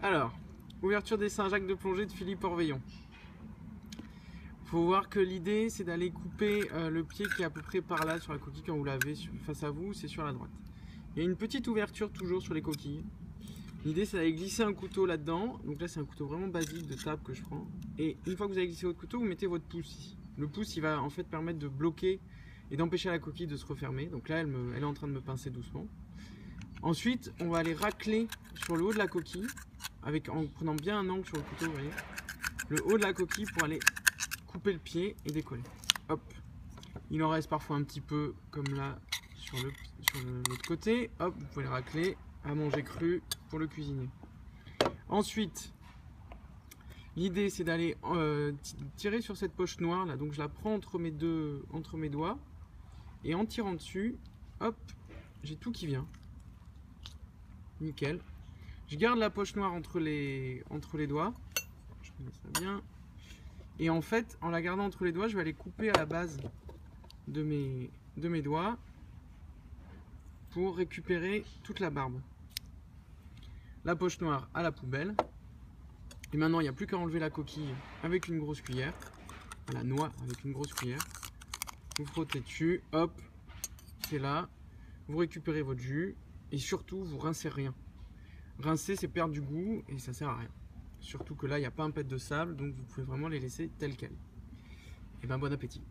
Alors, ouverture des Saint-Jacques de plongée de Philippe Orveillon. Faut voir que l'idée c'est d'aller couper le pied qui est à peu près par là sur la coquille quand vous l'avez face à vous, c'est sur la droite. Il y a une petite ouverture toujours sur les coquilles. L'idée c'est d'aller glisser un couteau là-dedans. Donc là c'est un couteau vraiment basique de table que je prends. Et une fois que vous avez glissé votre couteau, vous mettez votre pouce ici. Le pouce il va en fait permettre de bloquer et d'empêcher la coquille de se refermer. Donc là elle est en train de me pincer doucement. Ensuite on va aller racler sur le haut de la coquille en prenant bien un angle sur le couteau, vous voyez. Le haut de la coquille pour aller couper le pied et décoller. Hop. Il en reste parfois un petit peu comme là sur l'autre côté. Hop, vous pouvez le racler à manger cru pour le cuisiner. Ensuite, l'idée c'est d'aller tirer sur cette poche noire là. Donc je la prends entre mes doigts et en tirant dessus, hop, j'ai tout qui vient. Nickel. Je garde la poche noire entre les doigts. Je mets ça bien. Et en fait, en la gardant entre les doigts, je vais aller couper à la base de mes doigts pour récupérer toute la barbe. La poche noire à la poubelle. Et maintenant, il n'y a plus qu'à enlever la coquille avec une grosse cuillère. La noix avec une grosse cuillère. Vous frottez dessus, hop, c'est là. Vous récupérez votre jus et surtout, vous rincez rien. Rincer, c'est perdre du goût et ça sert à rien. Surtout que là, il n'y a pas un pet de sable, donc vous pouvez vraiment les laisser tels quels. Et bien, bon appétit!